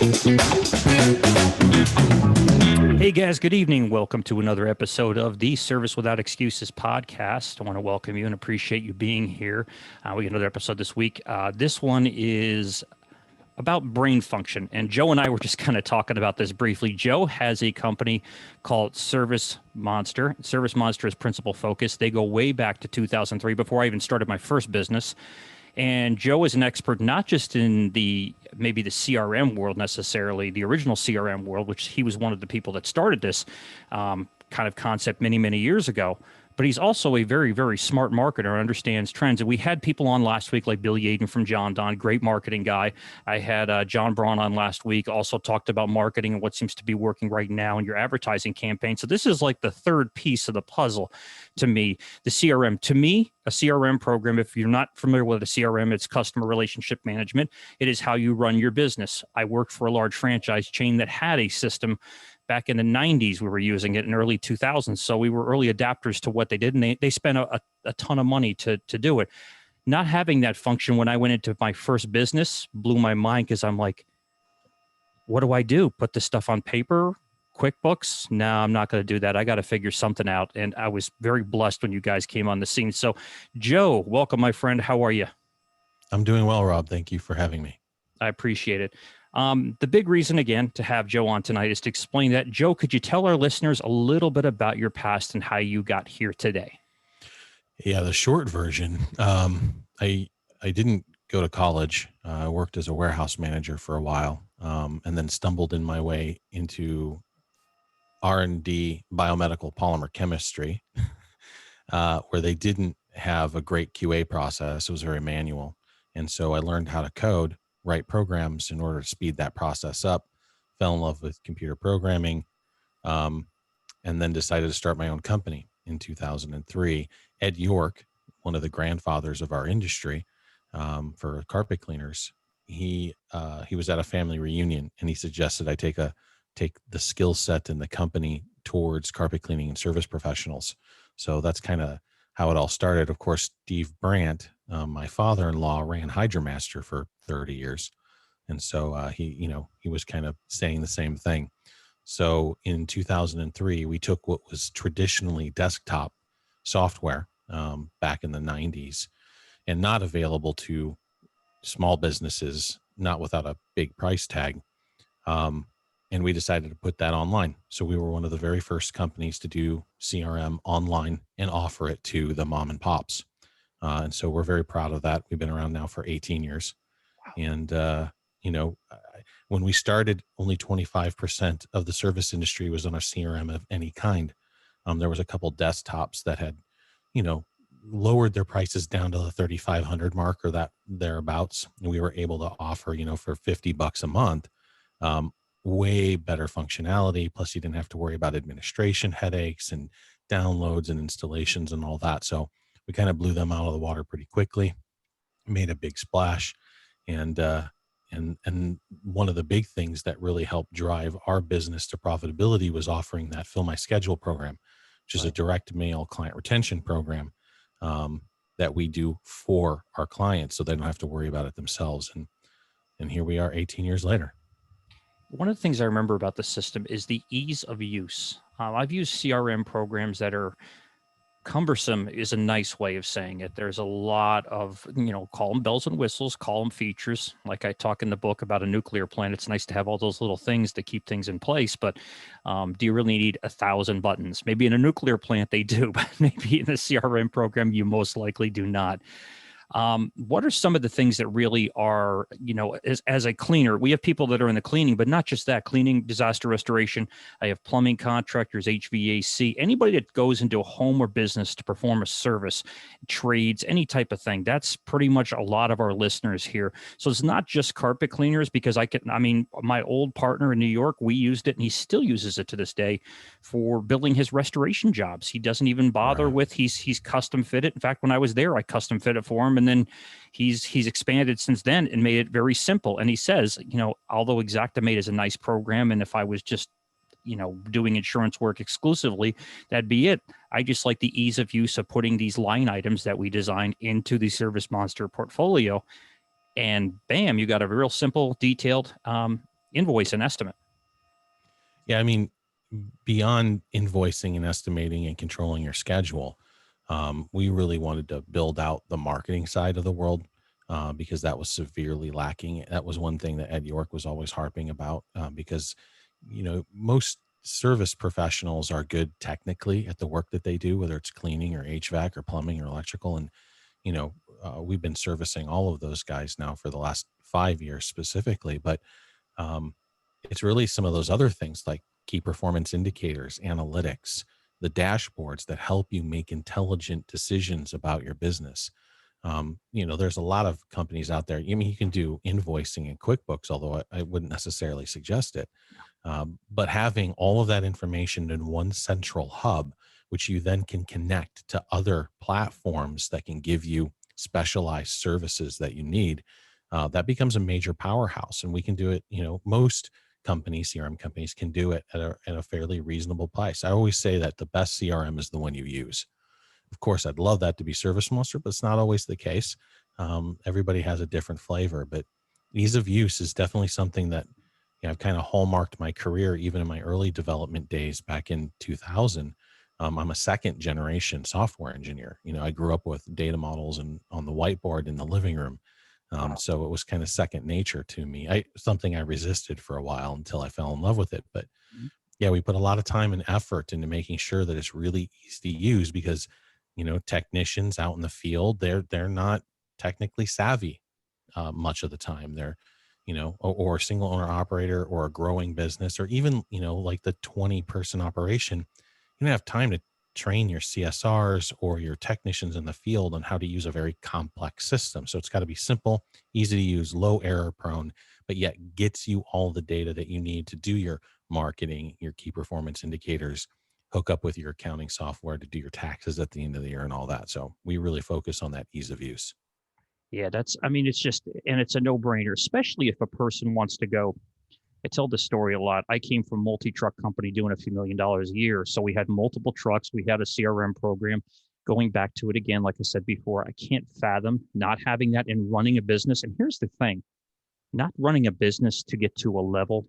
Hey guys, good evening. Welcome to another episode of the Service Without Excuses podcast. I want to welcome you and appreciate you being here. We got another episode this week. This one is about brain function. And Joe and I were just kind of talking about this briefly. Joe has a company called ServiceMonster. ServiceMonster is principal focus. They go way back to 2003, before I even started my first business. And Joe is an expert not just in maybe the CRM world necessarily, the original CRM world, which he was one of the people that started this kind of concept many, many years ago. But he's also a very, very smart marketer, understands trends. And we had people on last week like Bill Yaden from John Don, great marketing guy. I had John Braun on last week, also talked about marketing and what seems to be working right now in your advertising campaign. So this is like the third piece of the puzzle to me, the CRM. To me, a CRM program, if you're not familiar with a CRM, it's customer relationship management. It is how you run your business. I worked for a large franchise chain that had a system. Back in the 90s, we were using it in early 2000s. So we were early adapters to what they did, and they spent a ton of money to do it. Not having that function when I went into my first business blew my mind, because I'm like, what do I do? Put this stuff on paper? QuickBooks? No, I'm not going to do that. I got to figure something out. And I was very blessed when you guys came on the scene. So Joe, welcome, my friend. How are you? I'm doing well, Rob. Thank you for having me. I appreciate it. The big reason, again, to have Joe on tonight is to explain that. Joe, could you tell our listeners a little bit about your past and how you got here today? Yeah, the short version, I didn't go to college. I worked as a warehouse manager for a while, and then stumbled in my way into R&D biomedical polymer chemistry, where they didn't have a great QA process. It was very manual. And so I learned how to code, write programs in order to speed that process up, fell in love with computer programming, and then decided to start my own company in 2003. Ed York, one of the grandfathers of our industry, for carpet cleaners, he was at a family reunion, and he suggested I take the skill set in the company towards carpet cleaning and service professionals. So that's kind of how it all started. Of course, Steve Brandt, my father-in-law, ran HydroMaster for 30 years. And so he was kind of saying the same thing. So in 2003, we took what was traditionally desktop software back in the 90s and not available to small businesses, not without a big price tag. And we decided to put that online. So we were one of the very first companies to do CRM online and offer it to the mom and pops. And so we're very proud of that. We've been around now for 18 years. And, when we started, only 25% of the service industry was on a CRM of any kind. There was a couple desktops that had, lowered their prices down to the 3,500 mark or that thereabouts. And we were able to offer, for $50 a month, way better functionality. Plus you didn't have to worry about administration headaches and downloads and installations and all that. So we kind of blew them out of the water pretty quickly, made a big splash. And one of the big things that really helped drive our business to profitability was offering that Fill My Schedule program, which is a direct mail client retention program that we do for our clients so they don't have to worry about it themselves. And here we are 18 years later. One of the things I remember about the system is the ease of use. I've used CRM programs that are cumbersome is a nice way of saying it. There's a lot of, call them bells and whistles, call them features. Like I talk in the book about a nuclear plant, it's nice to have all those little things to keep things in place. But do you really need 1,000 buttons? Maybe in a nuclear plant they do, but maybe in a CRM program you most likely do not. What are some of the things that really are, as a cleaner, we have people that are in the cleaning, but not just that, cleaning, disaster restoration. I have plumbing contractors, HVAC, anybody that goes into a home or business to perform a service, trades, any type of thing. That's pretty much a lot of our listeners here. So it's not just carpet cleaners, because my old partner in New York, we used it and he still uses it to this day for building his restoration jobs. He doesn't even bother with, he's custom fitted. In fact, when I was there, I custom fit it for him. And then he's expanded since then and made it very simple. And he says, although Xactimate is a nice program, and if I was just, doing insurance work exclusively, that'd be it. I just like the ease of use of putting these line items that we designed into the ServiceMonster portfolio. And bam, you got a real simple, detailed, invoice and estimate. Yeah, I mean, beyond invoicing and estimating and controlling your schedule, we really wanted to build out the marketing side of the world because that was severely lacking. That was one thing that Ed York was always harping about because, most service professionals are good technically at the work that they do, whether it's cleaning or HVAC or plumbing or electrical. And, we've been servicing all of those guys now for the last 5 years specifically. But um, it's really some of those other things like key performance indicators, analytics, the dashboards that help you make intelligent decisions about your business. There's a lot of companies out there. I mean, you can do invoicing in QuickBooks, although I wouldn't necessarily suggest it. But having all of that information in one central hub, which you then can connect to other platforms that can give you specialized services that you need, that becomes a major powerhouse. And we can do it, most companies, CRM companies can do it at a fairly reasonable price. I always say that the best CRM is the one you use. Of course, I'd love that to be ServiceMonster, but it's not always the case. Everybody has a different flavor, but ease of use is definitely something that I've kind of hallmarked my career, even in my early development days back in 2000. I'm a second generation software engineer. I grew up with data models and on the whiteboard in the living room. Wow. So it was kind of second nature to me. Something I resisted for a while until I fell in love with it. But Mhm. yeah, we put a lot of time and effort into making sure that it's really easy to use because, technicians out in the field, they're not technically savvy much of the time. They're, or a single owner operator or a growing business, or even, like the 20-person operation. You don't have time to train your CSRs or your technicians in the field on how to use a very complex system. So it's got to be simple, easy to use, low error prone, but yet gets you all the data that you need to do your marketing, your key performance indicators, hook up with your accounting software to do your taxes at the end of the year and all that. So we really focus on that ease of use. Yeah, I mean, it's just, and it's a no brainer, especially if a person wants to go. I tell this story a lot. I came from a multi-truck company doing a few $1 million a year. So we had multiple trucks. We had a CRM program. Going back to it again, like I said before, I can't fathom not having that and running a business. And here's the thing, not running a business to get to a level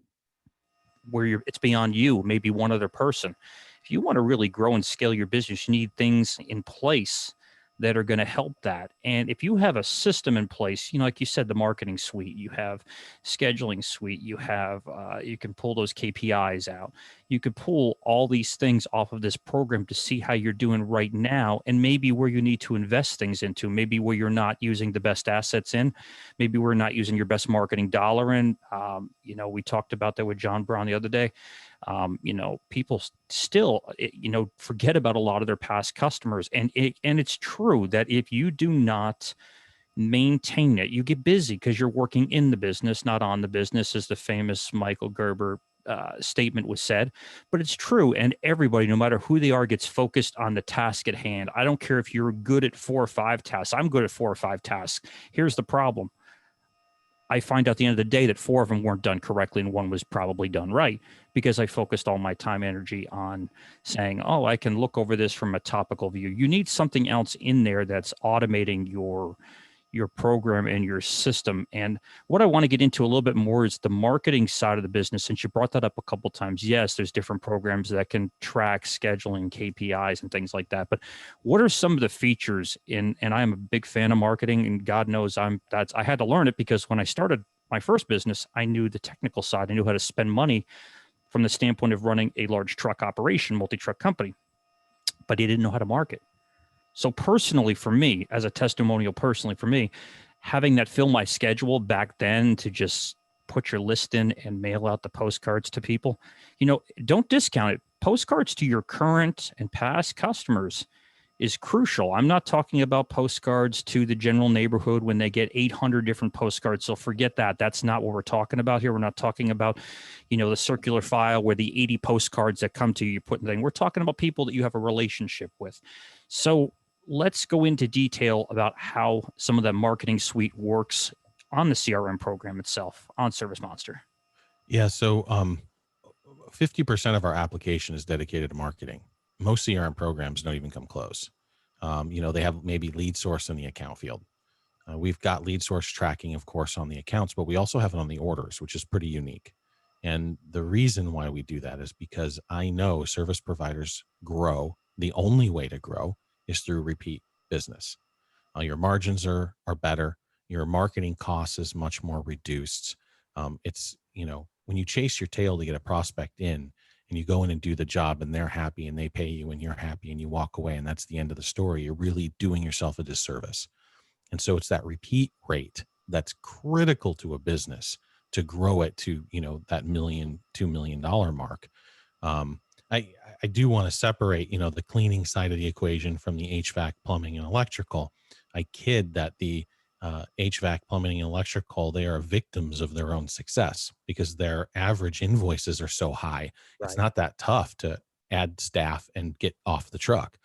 where it's beyond you, maybe one other person. If you want to really grow and scale your business, you need things in place that are going to help that. And if you have a system in place, like you said, the marketing suite, you have scheduling suite, you have, you can pull those KPIs out. You could pull all these things off of this program to see how you're doing right now, and maybe where you need to invest things into, maybe where you're not using the best assets in, maybe we're not using your best marketing dollar in. We talked about that with John Brown the other day. People still, forget about a lot of their past customers. And it's true that if you do not maintain it, you get busy because you're working in the business, not on the business, as the famous Michael Gerber statement was said. But it's true. And everybody, no matter who they are, gets focused on the task at hand. I don't care if you're good at 4 or 5 tasks. I'm good at 4 or 5 tasks. Here's the problem. I find out at the end of the day that 4 of them weren't done correctly and 1 was probably done right, because I focused all my time and energy on saying, oh, I can look over this from a topical view. You need something else in there that's automating your program and your system. And what I want to get into a little bit more is the marketing side of the business. Since you brought that up a couple of times, yes, there's different programs that can track scheduling, KPIs, and things like that. But what are some of the features and I'm a big fan of marketing, and God knows I had to learn it, because when I started my first business, I knew the technical side. I knew how to spend money from the standpoint of running a large truck operation, multi-truck company, but I didn't know how to market. So personally, for me, as a testimonial, having that fill my schedule back then to just put your list in and mail out the postcards to people, don't discount it. Postcards to your current and past customers is crucial. I'm not talking about postcards to the general neighborhood when they get 800 different postcards. So forget that. That's not what we're talking about here. We're not talking about, the circular file where the 80 postcards that come to you, put in thing. We're talking about people that you have a relationship with. So let's go into detail about how some of that marketing suite works on the CRM program itself on ServiceMonster. Yeah. So 50% of our application is dedicated to marketing. Most CRM programs don't even come close. They have maybe lead source in the account field. We've got lead source tracking, of course, on the accounts, but we also have it on the orders, which is pretty unique. And the reason why we do that is because I know service providers grow. The only way to grow is through repeat business. Your margins are better. Your marketing cost is much more reduced. It's, when you chase your tail to get a prospect in and you go in and do the job and they're happy and they pay you and you're happy and you walk away and that's the end of the story, you're really doing yourself a disservice. And so it's that repeat rate that's critical to a business to grow it to, that $2 million mark. Um, I do want to separate, the cleaning side of the equation from the HVAC, plumbing, and electrical. I kid that the HVAC, plumbing, and electrical, they are victims of their own success because their average invoices are so high. Right. It's not that tough to add staff and get off the truck.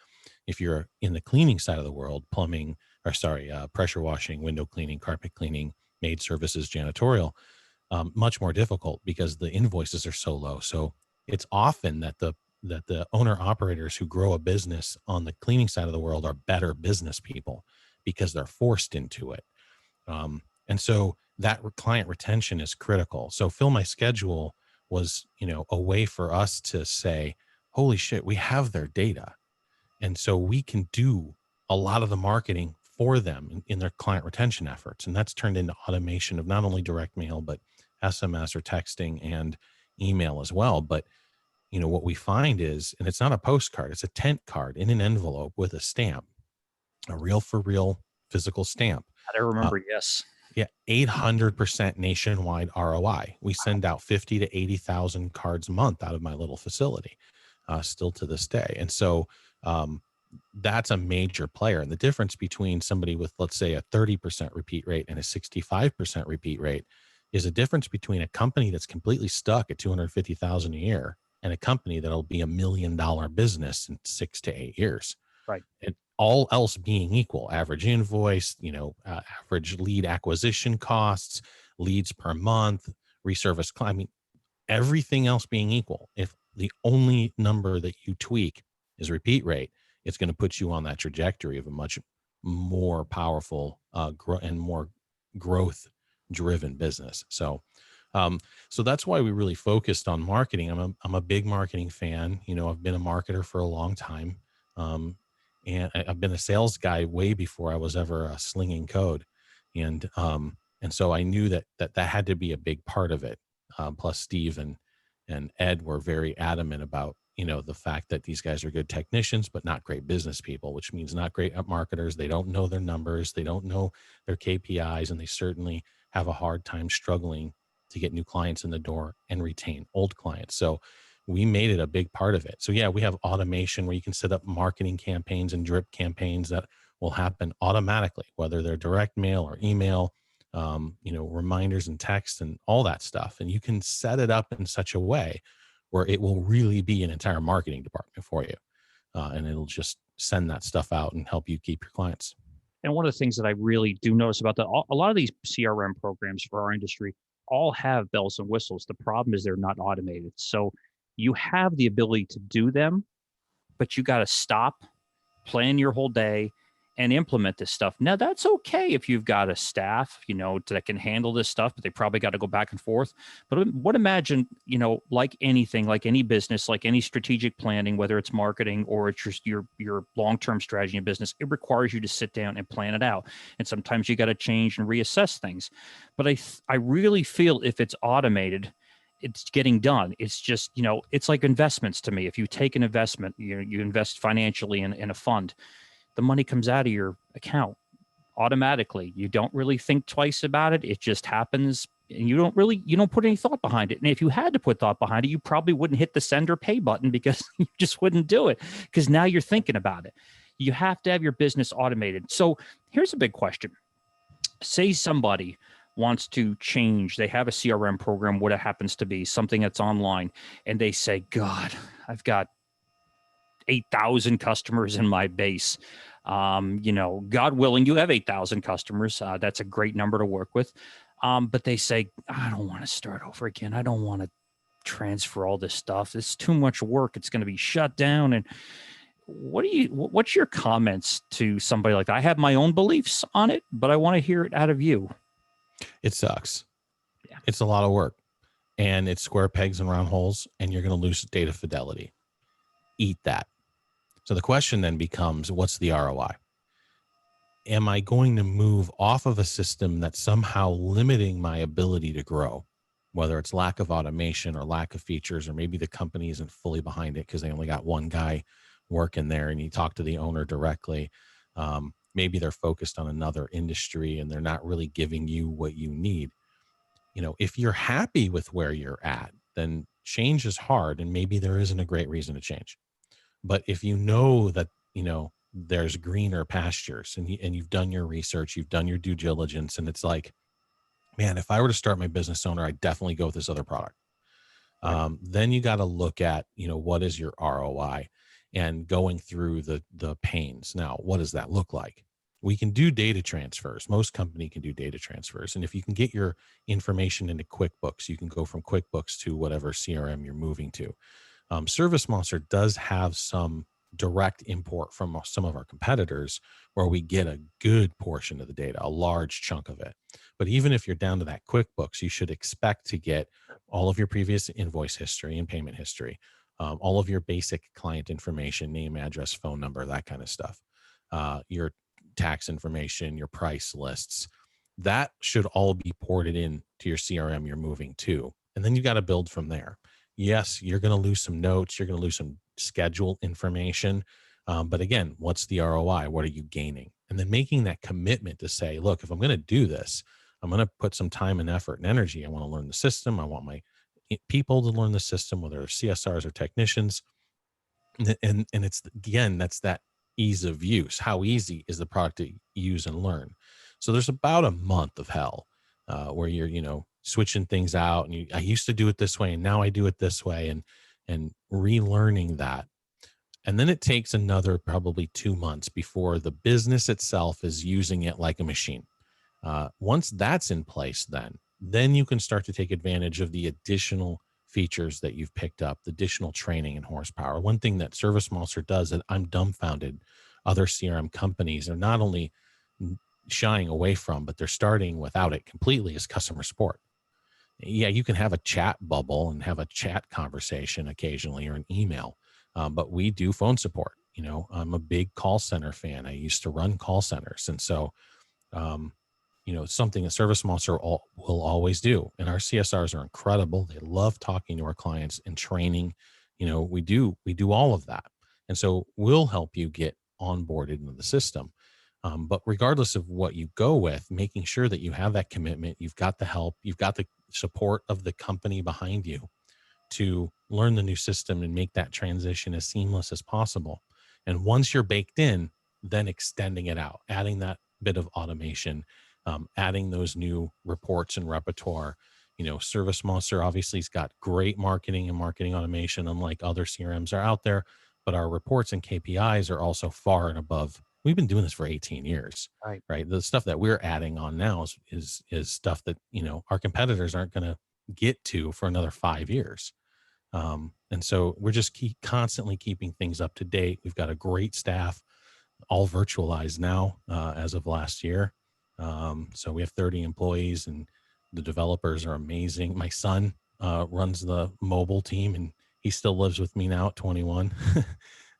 If you're in the cleaning side of the world, pressure washing, window cleaning, carpet cleaning, maid services, janitorial, much more difficult because the invoices are so low. So it's often that the owner operators who grow a business on the cleaning side of the world are better business people because they're forced into it. And so that client retention is critical. So Fill My Schedule was, a way for us to say, holy shit, we have their data. And so we can do a lot of the marketing for them in their client retention efforts. And that's turned into automation of not only direct mail, but SMS or texting and email as well. But, what we find is, and it's not a postcard, it's a tent card in an envelope with a stamp, a real for real physical stamp. I remember, yes. Yeah, 800% nationwide ROI. We send out 50 to 80,000 cards a month out of my little facility, still to this day. And so that's a major player. And the difference between somebody with, let's say, a 30% repeat rate and a 65% repeat rate is a difference between a company that's completely stuck at 250,000 a year and a company that'll be $1 million business in 6 to 8 years. Right. And all else being equal, average invoice, average lead acquisition costs, leads per month, reservice. I mean, everything else being equal, if the only number that you tweak is repeat rate, it's going to put you on that trajectory of a much more powerful and more growth driven business. So that's why we really focused on marketing. I'm a big marketing fan. I've been a marketer for a long time. And I've been a sales guy way before I was ever slinging code. And so I knew that had to be a big part of it. Plus Steve and Ed were very adamant about, the fact that these guys are good technicians, but not great business people, which means not great marketers. They don't know their numbers. They don't know their KPIs, and they certainly have a hard time struggling to get new clients in the door and retain old clients. So we made it a big part of it. So yeah, we have automation where you can set up marketing campaigns and drip campaigns that will happen automatically, whether they're direct mail or email, reminders and text and all that stuff. And you can set it up in such a way where it will really be an entire marketing department for you. And it'll just send that stuff out and help you keep your clients. And one of the things that I really do notice about a lot of these CRM programs for our industry all have bells and whistles. The problem is they're not automated. So you have the ability to do them, but you got to stop, plan your whole day, and implement this stuff. Now, that's okay if you've got a staff, that can handle this stuff, but they probably got to go back and forth. But imagine, like anything, like any business, like any strategic planning, whether it's marketing or it's just your long-term strategy in business, it requires you to sit down and plan it out. And sometimes you got to change and reassess things. But I really feel if it's automated, it's getting done. It's just, it's like investments to me. If you take an investment, you invest financially in a fund, the money comes out of your account automatically. You don't really think twice about it. It just happens, and you don't put any thought behind it. And if you had to put thought behind it, you probably wouldn't hit the send or pay button because you just wouldn't do it because now you're thinking about it. You have to have your business automated. So here's a big question. Say somebody wants to change. They have a CRM program, what it happens to be, something that's online, and they say, God, I've got 8,000 customers in my base. God willing, you have 8,000 customers. That's a great number to work with. But they say, I don't want to start over again. I don't want to transfer all this stuff. It's too much work. It's going to be shut down. And what's your comments to somebody like that? I have my own beliefs on it, but I want to hear it out of you. It sucks. Yeah. It's a lot of work. and it's square pegs and round holes, and you're going to lose data fidelity. Eat that. So the question then becomes, what's the ROI? Am I going to move off of a system that's somehow limiting my ability to grow, whether it's lack of automation or lack of features, or maybe the company isn't fully behind it because they only got one guy working there and you talk to the owner directly. Maybe they're focused on another industry and they're not really giving you what you need. If you're happy with where you're at, then change is hard and maybe there isn't a great reason to change. But if you know that, there's greener pastures and you've done your research, you've done your due diligence, and it's like, man, if I were to start my business owner, I'd definitely go with this other product. Right. Then you got to look at, what is your ROI and going through the pains. Now, what does that look like? We can do data transfers. Most company can do data transfers. And if you can get your information into QuickBooks, you can go from QuickBooks to whatever CRM you're moving to. ServiceMonster does have some direct import from some of our competitors where we get a good portion of the data, a large chunk of it. But even if you're down to that QuickBooks, you should expect to get all of your previous invoice history and payment history, all of your basic client information, name, address, phone number, that kind of stuff, your tax information, your price lists. That should all be ported in to your CRM you're moving to. And then you got to build from there. Yes, you're going to lose some notes. You're going to lose some schedule information. But again, what's the ROI? What are you gaining? And then making that commitment to say, look, if I'm going to do this, I'm going to put some time and effort and energy. I want to learn the system. I want my people to learn the system, whether they're CSRs or technicians. And it's, again, that's that ease of use. How easy is the product to use and learn? So there's about a month of hell where you're, switching things out, and I used to do it this way and now I do it this way, and relearning that. And then it takes another probably 2 months before the business itself is using it like a machine. Once that's in place, then you can start to take advantage of the additional features that you've picked up, the additional training and horsepower. One thing that ServiceMonster does that I'm dumbfounded other CRM companies are not only shying away from, but they're starting without it completely, is customer support. Yeah, you can have a chat bubble and have a chat conversation occasionally or an email, but we do phone support. I'm a big call center fan. I used to run call centers. And so, something that ServiceMonster will always do. And our CSRs are incredible. They love talking to our clients and training. We do all of that. And so we'll help you get onboarded into the system. But regardless of what you go with, making sure that you have that commitment, you've got the help, you've got the support of the company behind you to learn the new system and make that transition as seamless as possible. And once you're baked in, then extending it out, adding that bit of automation, adding those new reports and repertoire. ServiceMonster obviously has got great marketing and marketing automation, unlike other CRMs are out there, but our reports and KPIs are also far and above. We've been doing this for 18 years, right? The stuff that we're adding on now is stuff that, our competitors aren't going to get to for another 5 years. And so we're just constantly keeping things up to date. We've got a great staff, all virtualized now, as of last year. So we have 30 employees and the developers are amazing. My son, runs the mobile team and he still lives with me now at 21.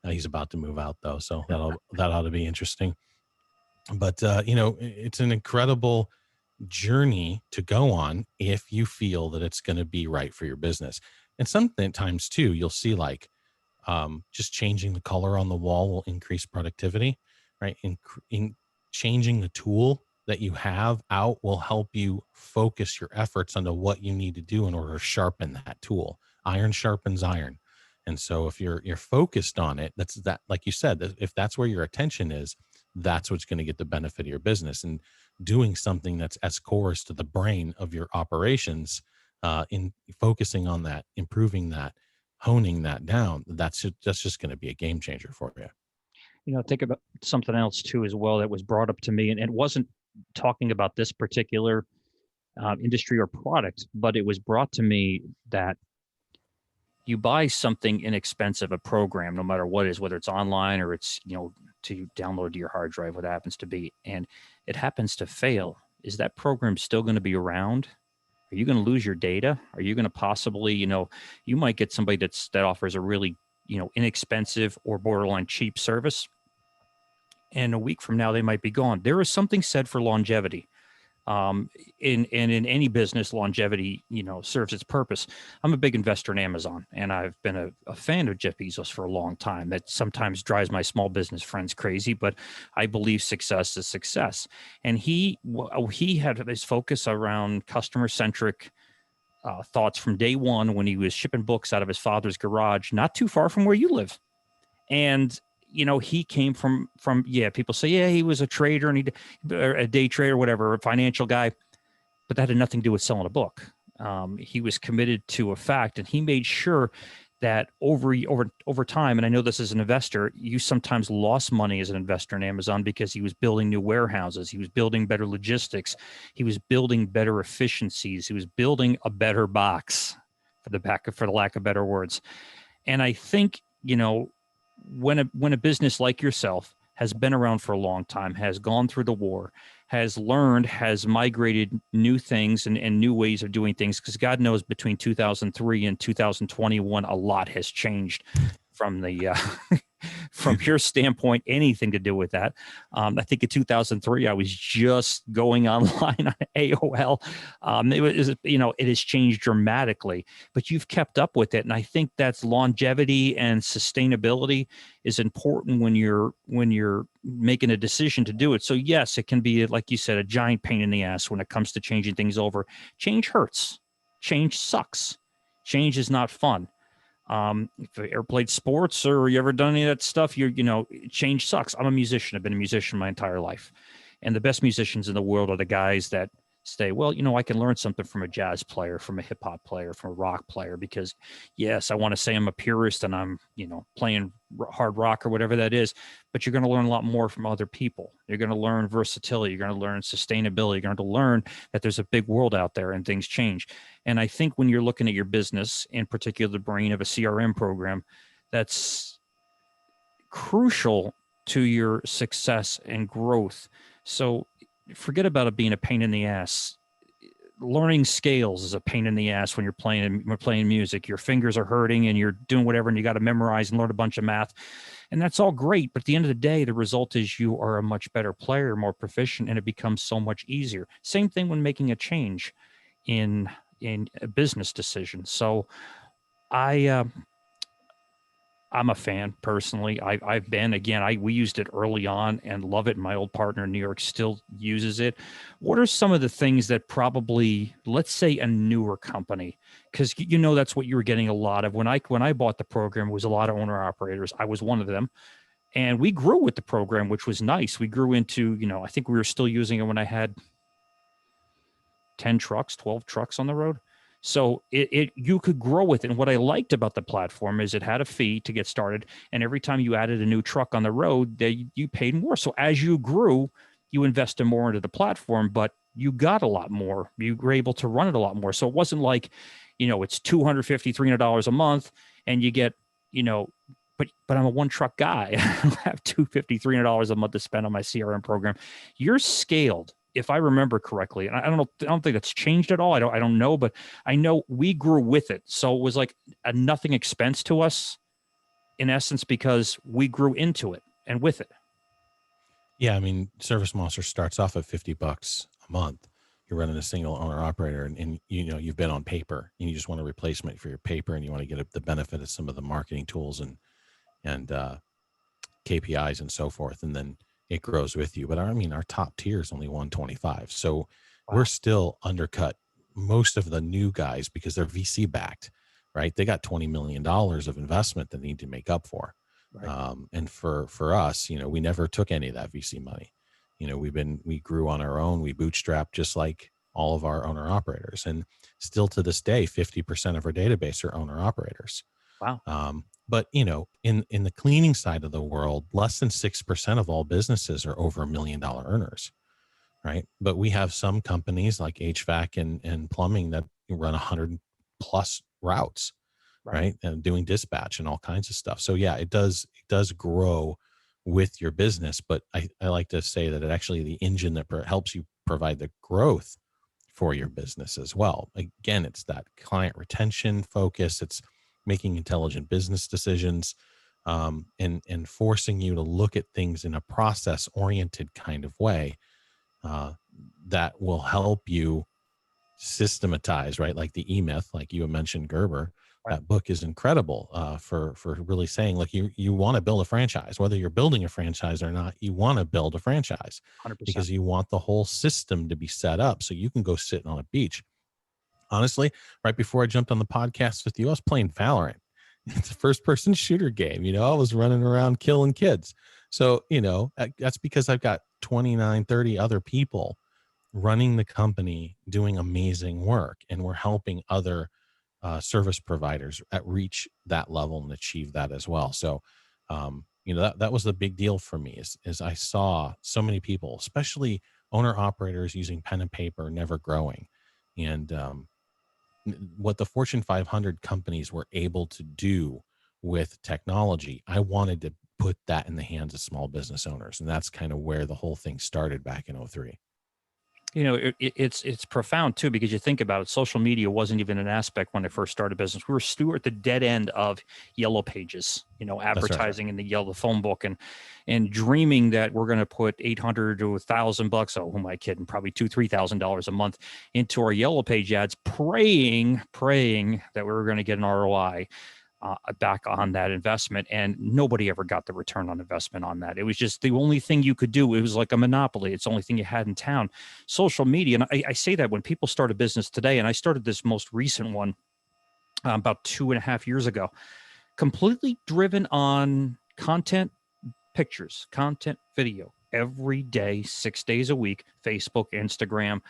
He's about to move out though. So that ought to be interesting. But, it's an incredible journey to go on if you feel that it's going to be right for your business. And sometimes too, you'll see like, just changing the color on the wall will increase productivity, right? In changing the tool that you have out will help you focus your efforts onto what you need to do in order to sharpen that tool. Iron sharpens iron. And so if you're focused on it, that's that, like you said, if that's where your attention is, that's what's going to get the benefit of your business. And doing something that's as core as to the brain of your operations, in focusing on that, improving that, honing that down, that's just going to be a game changer for you. Think about something else too, as well, that was brought up to me, and it wasn't talking about this particular industry or product, but it was brought to me that you buy something inexpensive, a program, no matter what it is, whether it's online or it's, to download to your hard drive, what happens to be, and it happens to fail. Is that program still going to be around? Are you going to lose your data? Are you going to possibly, you might get somebody that offers a really, inexpensive or borderline cheap service, and a week from now they might be gone. There is something said for longevity. In any business, longevity, serves its purpose. I'm a big investor in Amazon, and I've been a fan of Jeff Bezos for a long time. That sometimes drives my small business friends crazy, but I believe success is success. And he had his focus around customer centric thoughts from day one when he was shipping books out of his father's garage, not too far from where you live. And he came from people say, yeah, he was a trader and a day trader, whatever, a financial guy, but that had nothing to do with selling a book. He was committed to a fact, and he made sure that over time, and I know this as an investor, you sometimes lost money as an investor in Amazon because he was building new warehouses, he was building better logistics, he was building better efficiencies, he was building a better box, for the lack of better words. And I think, when a business like yourself has been around for a long time, has gone through the war, has learned, has migrated new things and new ways of doing things, because God knows between 2003 and 2021, a lot has changed from the from your standpoint, anything to do with that. I think in 2003, I was just going online on AOL. It has changed dramatically, but you've kept up with it. And I think that's longevity and sustainability is important when you're making a decision to do it. So yes, it can be, like you said, a giant pain in the ass when it comes to changing things over. Change hurts. Change sucks. Change is not fun. If you ever played sports or you ever done any of that stuff, change sucks. I'm a musician. I've been a musician my entire life. And the best musicians in the world are the guys that say, well, I can learn something from a jazz player, from a hip hop player, from a rock player, because yes, I want to say I'm a purist and I'm, playing hard rock or whatever that is, but you're going to learn a lot more from other people. You're going to learn versatility. You're going to learn sustainability. You're going to learn that there's a big world out there and things change. And I think when you're looking at your business, in particular, the brain of a CRM program, that's crucial to your success and growth. So forget about it being a pain in the ass. Learning scales is a pain in the ass when you're playing music. Your fingers are hurting and you're doing whatever, and you got to memorize and learn a bunch of math. And that's all great. But at the end of the day, the result is you are a much better player, more proficient, and it becomes so much easier. Same thing when making a change in a business decision. So I'm a fan personally. I've been, again, we used it early on and love it. And my old partner in New York still uses it. What are some of the things that probably, let's say a newer company, because that's what you were getting a lot of when I bought the program, it was a lot of owner operators. I was one of them. And we grew with the program, which was nice. We grew into, I think we were still using it when I had 10 trucks, 12 trucks on the road. So you could grow with it. And what I liked about the platform is it had a fee to get started. And every time you added a new truck on the road, you paid more. So as you grew, you invested more into the platform, but you got a lot more. You were able to run it a lot more. So it wasn't like, it's $250, $300 a month and you get, but I'm a one truck guy. I don't have $250, $300 a month to spend on my CRM program. You're scaled, if I remember correctly. And I don't think that's changed at all. I don't know, but I know we grew with it. So it was like a nothing expense to us in essence, because we grew into it and with it. Yeah. I mean, ServiceMonster starts off at $50 a month. You're running a single owner operator and you've been on paper and you just want a replacement for your paper and you want to get the benefit of some of the marketing tools and KPIs and so forth. And then it grows with you. But our top tier is only 125. So wow. We're still undercut most of the new guys because they're VC backed, right? They got $20 million of investment that they need to make up for. Right. And for us, we never took any of that VC money. We grew on our own. We bootstrapped just like all of our owner operators. And still to this day, 50% of our database are owner operators. Wow. But, in the cleaning side of the world, less than 6% of all businesses are over $1 million earners, right? But we have some companies like HVAC and plumbing that run 100 plus routes, right? And doing dispatch and all kinds of stuff. So yeah, it does grow with your business. But I like to say that it actually the engine that helps you provide the growth for your business as well. Again, it's that client retention focus. It's making intelligent business decisions, and forcing you to look at things in a process oriented kind of way, uh, that will help you systematize, right? Like the E-Myth, like you mentioned, Gerber. Right. That book is incredible, for really saying, like, you want to build a franchise, whether you're building a franchise or not. You want to build a franchise 100%. because you want the whole system to be set up so you can go sit on a beach. Honestly, right before I jumped on the podcast with you, I was playing Valorant. It's a first person shooter game. I was running around killing kids. So, that's because I've got 29, 30 other people running the company doing amazing work, and we're helping other service providers reach that level and achieve that as well. So, that was the big deal for me, is I saw so many people, especially owner operators, using pen and paper, never growing. And what the Fortune 500 companies were able to do with technology, I wanted to put that in the hands of small business owners. And that's kind of where the whole thing started back in '03. It's profound too, because you think about it, social media wasn't even an aspect when I first started business. We were at the dead end of yellow pages, That's right. advertising in the yellow phone book, and dreaming that we're going to put 800 to $1,000. Oh, who am I kidding? Probably $2,000-$3,000 a month into our yellow page ads, praying that we were going to get an ROI back on that investment. And nobody ever got the return on investment on that. It was just the only thing you could do. It was like a monopoly. It's the only thing you had in town. Social media. And I say that when people start a business today, and I started this most recent one about 2.5 years ago, completely driven on content, pictures, content, video, every day, 6 days a week, Facebook, Instagram,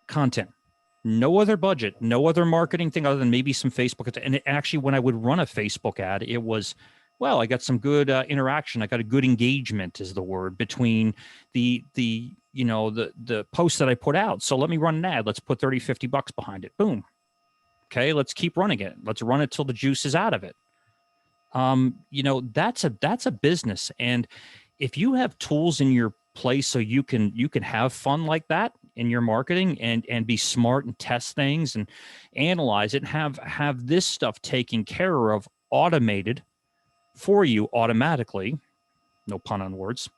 content. No other budget, no other marketing thing other than maybe some Facebook. And actually, when I would run a Facebook ad, it was, well, I got some good interaction. I got a good engagement, is the word, between the posts that I put out. So let me run an ad. Let's put $30-$50 behind it. Boom. Okay, let's keep running it. Let's run it till the juice is out of it. That's a business. And if you have tools in your place so you can have fun like that in your marketing, and be smart and test things and analyze it, and have this stuff taken care of, automated for you automatically, no pun on words,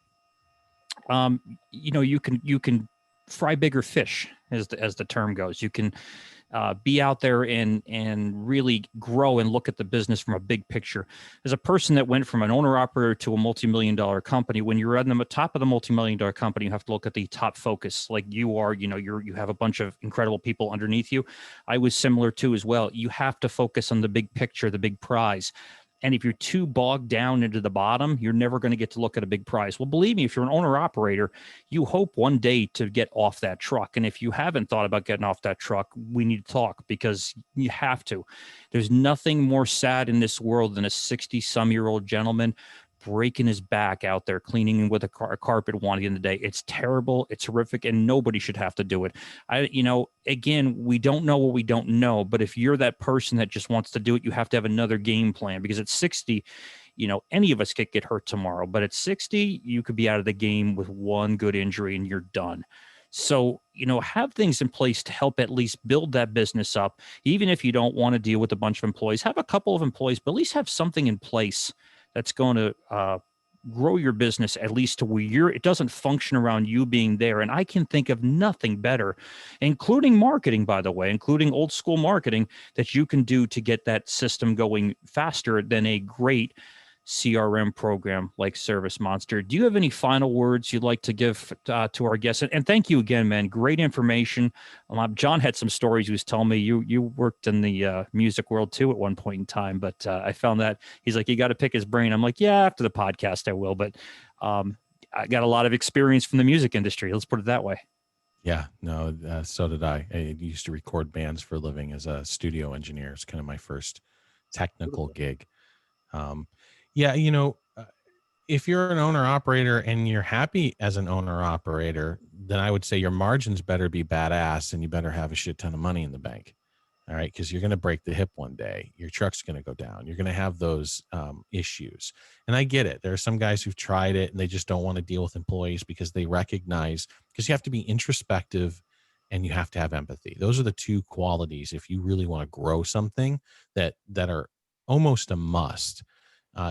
you can fry bigger fish, as the term goes. You can be out there and really grow and look at the business from a big picture. As a person that went from an owner operator to a multi-million-dollar company, when you're at the top of the multi-million-dollar company, you have to look at the top focus, like you are. You have a bunch of incredible people underneath you. I was similar too as well. You have to focus on the big picture, the big prize. And if you're too bogged down into the bottom, you're never going to get to look at a big prize. Well, believe me, if you're an owner operator, you hope one day to get off that truck. And if you haven't thought about getting off that truck, we need to talk, because you have to. There's nothing more sad in this world than a 60-some-year-old gentleman breaking his back out there cleaning with a carpet one end of the day. It's terrible. It's horrific, and nobody should have to do it. Again, we don't know what we don't know, but if you're that person that just wants to do it, you have to have another game plan, because at 60, any of us could get hurt tomorrow, but at 60, you could be out of the game with one good injury and you're done. So, have things in place to help at least build that business up. Even if you don't want to deal with a bunch of employees, have a couple of employees, but at least have something in place that's going to grow your business, at least to where it doesn't function around you being there. And I can think of nothing better, including marketing, by the way, including old school marketing, that you can do to get that system going faster than a great CRM program like ServiceMonster. Do you have any final words you'd like to give to our guests? And thank you again, man. Great information. John had some stories he was telling me. You worked in the music world too at one point in time, but I found that he's like, you got to pick his brain. I'm like, yeah, after the podcast I will. But I got a lot of experience from the music industry. Let's put it that way. Yeah, no, so did I. I used to record bands for a living as a studio engineer. It's kind of my first technical gig. Yeah, if you're an owner operator and you're happy as an owner operator, then I would say your margins better be badass, and you better have a shit ton of money in the bank. All right. Because you're going to break the hip one day. Your truck's going to go down. You're going to have those issues. And I get it. There are some guys who've tried it and they just don't want to deal with employees, because they recognize, because you have to be introspective and you have to have empathy. Those are the two qualities if you really want to grow something that are almost a must.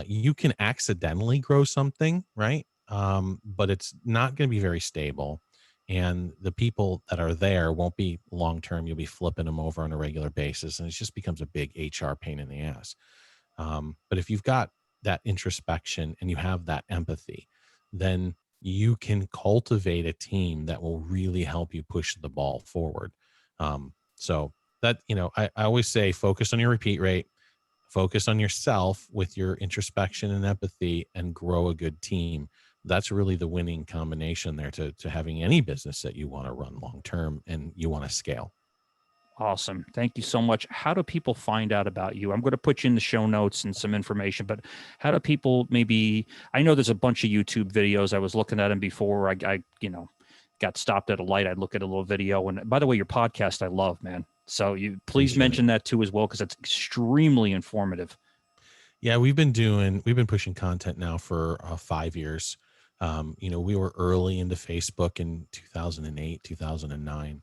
You can accidentally grow something, right? But it's not going to be very stable. And the people that are there won't be long term. You'll be flipping them over on a regular basis, and it just becomes a big HR pain in the ass. But if you've got that introspection and you have that empathy, then you can cultivate a team that will really help you push the ball forward. So that, I always say focus on your repeat rate, focus on yourself with your introspection and empathy, and grow a good team. That's really the winning combination there to having any business that you want to run long term and you want to scale. Awesome. Thank you so much. How do people find out about you? I'm going to put you in the show notes and some information, but how do people I know there's a bunch of YouTube videos. I was looking at them before I got stopped at a light. I'd look at a little video. And by the way, your podcast, I love, man. So you please mention that too as well, because it's extremely informative. Yeah, we've been pushing content now for 5 years. We were early into Facebook in 2008, 2009.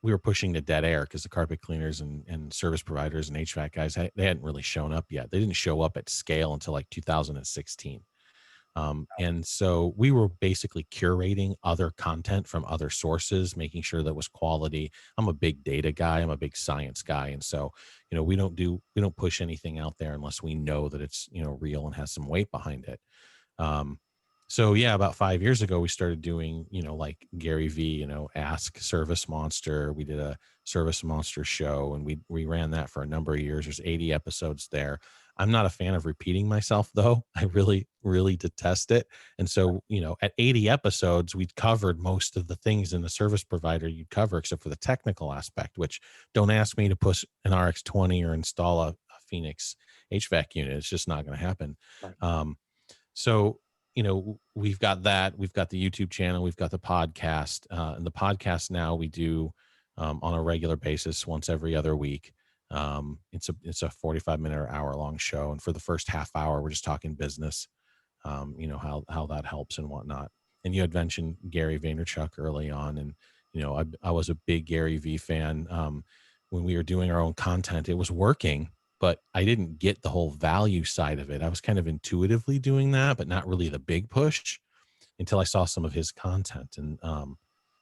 We were pushing to dead air because the carpet cleaners and service providers and HVAC guys, they hadn't really shown up yet. They didn't show up at scale until like 2016. And so we were basically curating other content from other sources, making sure that was quality. I'm a big data guy. I'm a big science guy. And so, we don't push anything out there unless we know that it's, real and has some weight behind it. So yeah, about 5 years ago, we started doing, like Gary V, Ask ServiceMonster. We did a ServiceMonster show, and we ran that for a number of years. There's 80 episodes there. I'm not a fan of repeating myself, though. I really, really detest it. And so, at 80 episodes, we'd covered most of the things in the service provider you'd cover, except for the technical aspect, which don't ask me to push an RX-20 or install a Phoenix HVAC unit. It's just not going to happen. Right. So, we've got that. We've got the YouTube channel. We've got the podcast. And the podcast now we do on a regular basis once every other week. It's a 45-minute or hour-long show. And for the first half hour, we're just talking business, how that helps and whatnot. And you had mentioned Gary Vaynerchuk early on. And, I was a big Gary V fan. When we were doing our own content, it was working, but I didn't get the whole value side of it. I was kind of intuitively doing that, but not really the big push until I saw some of his content. And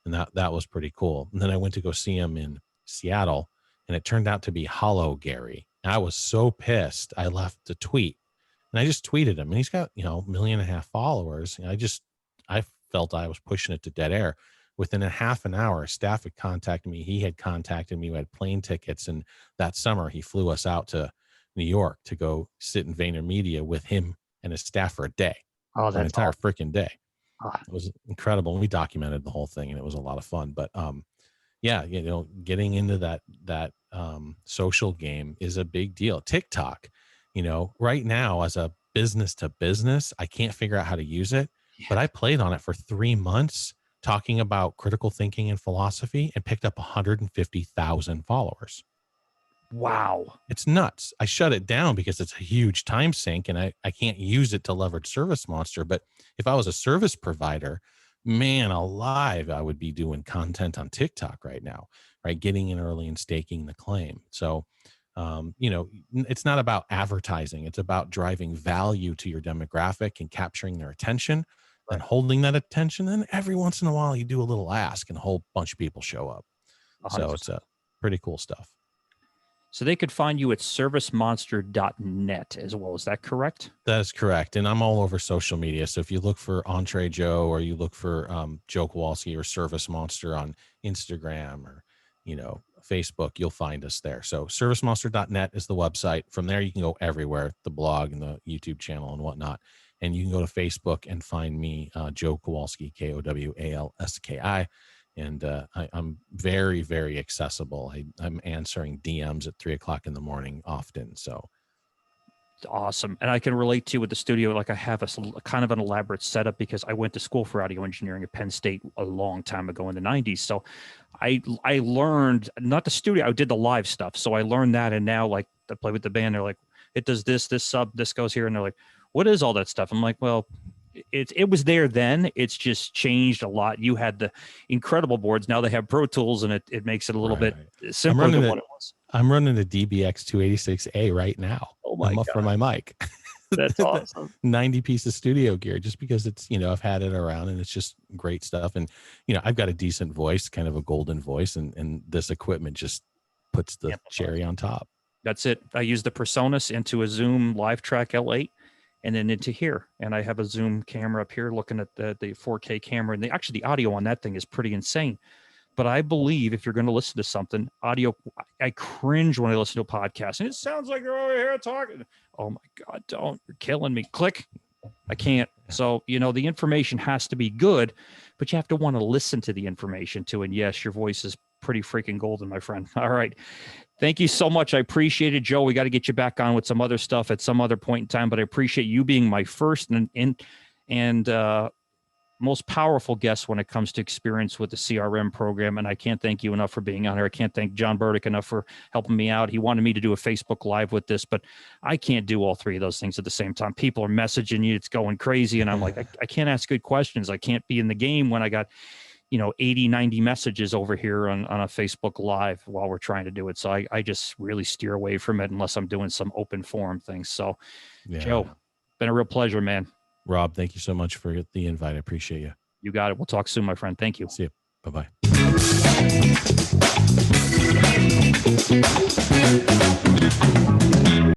that was pretty cool. And then I went to go see him in Seattle, and it turned out to be Hollow Gary. And I was so pissed. I left a tweet, and I just tweeted him, and he's got, 1.5 million followers. And I felt I was pushing it to dead air. Within a half an hour, staff had contacted me. He had contacted me. We had plane tickets. And that summer, he flew us out to New York to go sit in VaynerMedia with him and his staff for a day. Oh, an entire freaking day. Ah. It was incredible. And we documented the whole thing, and it was a lot of fun. But yeah, getting into that social game is a big deal. TikTok, right now as a business to business, I can't figure out how to use it, but I played on it for 3 months talking about critical thinking and philosophy and picked up 150,000 followers. Wow. It's nuts. I shut it down because it's a huge time sink, and I can't use it to leverage ServiceMonster. But if I was a service provider, man alive, I would be doing content on TikTok right now, right? Getting in early and staking the claim. So, it's not about advertising. It's about driving value to your demographic and capturing their attention and holding that attention. And every once in a while you do a little ask and a whole bunch of people show up. 100%. So it's pretty cool stuff. So they could find you at servicemonster.net as well. Is that correct? That is correct. And I'm all over social media. So if you look for Entree Joe, or you look for Joe Kowalski or ServiceMonster on Instagram or, Facebook, you'll find us there. So servicemonster.net is the website. From there, you can go everywhere, the blog and the YouTube channel and whatnot. And you can go to Facebook and find me, Joe Kowalski, Kowalski. And I'm very, very accessible. I'm answering DMs at 3:00 in the morning often. So awesome. And I can relate to with the studio. Like I have a kind of an elaborate setup because I went to school for audio engineering at Penn State a long time ago in the 90s. So I learned, not the studio, I did the live stuff. So I learned that. And now like I play with the band, they're like, it does this sub, this goes here. And they're like, what is all that stuff? I'm like, well, it was there then. It's just changed a lot. You had the incredible boards. Now they have Pro Tools, and it makes it a little bit simpler than what it was. I'm running a DBX 286A right now. Oh my God. For my mic. That's awesome. 90 pieces of studio gear, just because it's, I've had it around and it's just great stuff. And, I've got a decent voice, kind of a golden voice, and this equipment just puts the cherry on top. That's it. I use the Personas into a Zoom Live Track L8 and then into here. And I have a Zoom camera up here looking at the 4K camera. And actually the audio on that thing is pretty insane. But I believe if you're going to listen to something, audio, I cringe when I listen to a podcast. And it sounds like they're over here talking. Oh, my God, don't. You're killing me. Click. I can't. So, the information has to be good, but you have to want to listen to the information too. And yes, your voice is pretty freaking golden, my friend. All right. Thank you so much. I appreciate it, Joe. We got to get you back on with some other stuff at some other point in time, but I appreciate you being my first and most powerful guest when it comes to experience with the CRM program. And I can't thank you enough for being on here. I can't thank John Burdick enough for helping me out. He wanted me to do a Facebook Live with this, but I can't do all three of those things at the same time. People are messaging you. It's going crazy. And I'm like, I can't ask good questions. I can't be in the game when I got, 80, 90 messages over here on a Facebook Live while we're trying to do it. So I just really steer away from it unless I'm doing some open forum things. So Joe, been a real pleasure, man. Rob, thank you so much for the invite. I appreciate you. You got it. We'll talk soon, my friend. Thank you. See you. Bye-bye.